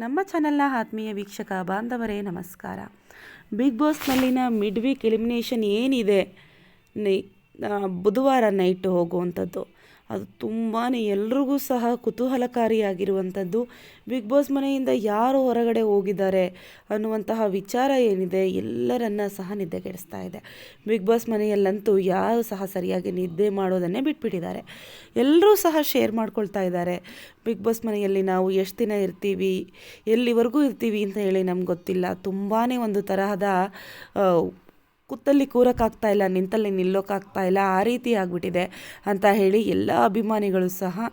ನಮ್ಮ ಚಾನಲ್ನ ಆತ್ಮೀಯ ವೀಕ್ಷಕ ಬಾಂಧವರೇ ನಮಸ್ಕಾರ. ಬಿಗ್ ಬಾಸ್ನಲ್ಲಿನ ಮಿಡ್ ವೀಕ್ ಎಲಿಮಿನೇಷನ್ ಏನಿದೆ, ಬುಧವಾರ ನೈಟ್ ಹೋಗುವಂಥದ್ದು, ಅದು ತುಂಬಾ ಎಲ್ರಿಗೂ ಸಹ ಕುತೂಹಲಕಾರಿಯಾಗಿರುವಂಥದ್ದು. ಬಿಗ್ ಬಾಸ್ ಮನೆಯಿಂದ ಯಾರು ಹೊರಗಡೆ ಹೋಗಿದ್ದಾರೆ ಅನ್ನುವಂತಹ ವಿಚಾರ ಏನಿದೆ ಎಲ್ಲರನ್ನ ಸಹ ನಿದ್ದೆಗೆಡಿಸ್ತಾ ಇದೆ. ಬಿಗ್ ಬಾಸ್ ಮನೆಯಲ್ಲಂತೂ ಯಾರು ಸಹ ಸರಿಯಾಗಿ ನಿದ್ದೆ ಮಾಡೋದನ್ನೇ ಬಿಟ್ಬಿಟ್ಟಿದ್ದಾರೆ. ಎಲ್ಲರೂ ಸಹ ಶೇರ್ ಮಾಡ್ಕೊಳ್ತಾ ಇದ್ದಾರೆ. ಬಿಗ್ ಬಾಸ್ ಮನೆಯಲ್ಲಿ ನಾವು ಎಷ್ಟು ದಿನ ಇರ್ತೀವಿ, ಎಲ್ಲಿವರೆಗೂ ಇರ್ತೀವಿ ಅಂತ ಹೇಳಿ ನಮ್ಗೆ ಗೊತ್ತಿಲ್ಲ. ತುಂಬಾ ಒಂದು ತರಹದ ಕುತ್ತಲ್ಲಿ ಕೂರೋಕ್ಕಾಗ್ತಾ ಇಲ್ಲ, ನಿಂತಲ್ಲಿ ನಿಲ್ಲೋಕ್ಕಾಗ್ತಾ ಇಲ್ಲ, ಆ ರೀತಿ ಆಗಿಬಿಟ್ಟಿದೆ ಅಂತ ಹೇಳಿ ಎಲ್ಲ ಅಭಿಮಾನಿಗಳು ಸಹ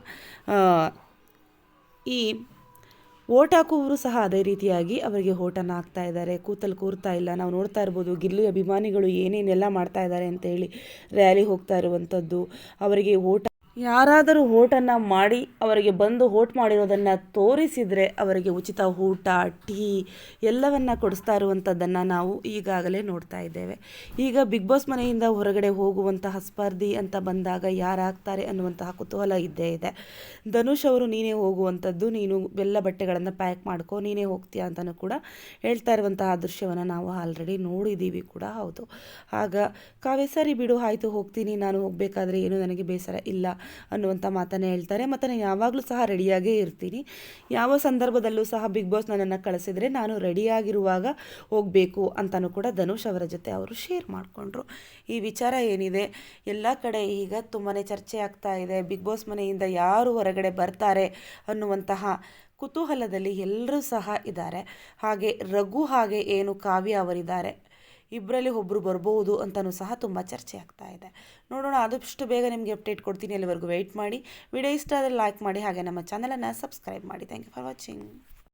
ಈ ಓಟ್ ಹಾಕುವವರು ಸಹ ಅದೇ ರೀತಿಯಾಗಿ ಅವರಿಗೆ ಓಟನ್ನು ಹಾಕ್ತಾ ಇದ್ದಾರೆ. ಕೂತಲ್ಲಿ ಕೂರ್ತಾ ಇಲ್ಲ. ನಾವು ನೋಡ್ತಾ ಇರ್ಬೋದು ಗಿಲ್ಲಿ ಅಭಿಮಾನಿಗಳು ಏನೇನೆಲ್ಲ ಮಾಡ್ತಾ ಇದ್ದಾರೆ ಅಂತ ಹೇಳಿ ರ್ಯಾಲಿ ಹೋಗ್ತಾ ಇರುವಂಥದ್ದು, ಅವರಿಗೆ ಯಾರಾದರೂ ಓಟನ್ನು ಮಾಡಿ ಅವರಿಗೆ ಬಂದು ಓಟ್ ಮಾಡಿರೋದನ್ನು ತೋರಿಸಿದರೆ ಅವರಿಗೆ ಉಚಿತ ಊಟ, ಟೀ ಎಲ್ಲವನ್ನು ಕೊಡಿಸ್ತಾ ಇರುವಂಥದ್ದನ್ನು ನಾವು ಈಗಾಗಲೇ ನೋಡ್ತಾ ಇದ್ದೇವೆ. ಈಗ ಬಿಗ್ ಬಾಸ್ ಮನೆಯಿಂದ ಹೊರಗಡೆ ಹೋಗುವಂತಹ ಸ್ಪರ್ಧಿ ಅಂತ ಬಂದಾಗ ಯಾರಾಗ್ತಾರೆ ಅನ್ನುವಂತಹ ಕುತೂಹಲ ಇದ್ದೇ ಇದೆ. ಧನುಷ್ ಅವರು ನೀನೇ ಹೋಗುವಂಥದ್ದು, ನೀನು ಎಲ್ಲ ಬಟ್ಟೆಗಳನ್ನು ಪ್ಯಾಕ್ ಮಾಡ್ಕೊ, ನೀನೇ ಹೋಗ್ತೀಯಾ ಅಂತಲೂ ಕೂಡ ಹೇಳ್ತಾ ಇರುವಂತಹ ದೃಶ್ಯವನ್ನು ನಾವು ಆಲ್ರೆಡಿ ನೋಡಿದ್ದೀವಿ ಕೂಡ. ಹೌದು, ಆಗ ಕಾವ್ಯ ಸರಿ ಬಿಡು ಆಯಿತು ಹೋಗ್ತೀನಿ, ನಾನು ಹೋಗಬೇಕಾದ್ರೆ ಏನು ನನಗೆ ಬೇಸರ ಇಲ್ಲ ಅನ್ನುವಂಥ ಮಾತನ್ನೇ ಹೇಳ್ತಾರೆ. ಮತ್ತು ನಾನು ಯಾವಾಗಲೂ ಸಹ ರೆಡಿಯಾಗೇ ಇರ್ತೀನಿ, ಯಾವ ಸಂದರ್ಭದಲ್ಲೂ ಸಹ ಬಿಗ್ ಬಾಸ್ ನನ್ನನ್ನು ಕಳಿಸಿದರೆ ನಾನು ರೆಡಿಯಾಗಿರುವಾಗ ಹೋಗಬೇಕು ಅಂತಲೂ ಕೂಡ ಧನುಷ್ ಅವರ ಜೊತೆ ಅವರು ಶೇರ್ ಮಾಡಿಕೊಂಡ್ರು. ಈ ವಿಚಾರ ಏನಿದೆ ಎಲ್ಲ ಕಡೆ ಈಗ ತುಂಬಾ ಚರ್ಚೆ ಆಗ್ತಾ ಇದೆ. ಬಿಗ್ ಬಾಸ್ ಮನೆಯಿಂದ ಯಾರು ಹೊರಗಡೆ ಬರ್ತಾರೆ ಅನ್ನುವಂತಹ ಕುತೂಹಲದಲ್ಲಿ ಎಲ್ಲರೂ ಸಹ ಇದ್ದಾರೆ. ಹಾಗೆ ರಘು ಹಾಗೆ ಏನು ಕಾವ್ಯ ಅವರಿದ್ದಾರೆ, ಇಬ್ಬರಲ್ಲಿ ಒಬ್ಬರು ಬರ್ಬೋದು ಅಂತಲೂ ಸಹ ತುಂಬ ಚರ್ಚೆ ಆಗ್ತಾ ಇದೆ. ನೋಡೋಣ, ಆದಷ್ಟು ಬೇಗ ನಿಮಗೆ ಅಪ್ಡೇಟ್ ಕೊಡ್ತೀನಿ. ಅಲ್ಲಿವರೆಗೂ ವೆಯ್ಟ್ ಮಾಡಿ. ವಿಡಿಯೋ ಇಷ್ಟ ಆದರೆ ಲೈಕ್ ಮಾಡಿ, ಹಾಗೆ ನಮ್ಮ ಚಾನಲನ್ನು ಸಬ್ಸ್ಕ್ರೈಬ್ ಮಾಡಿ. Thank you for watching.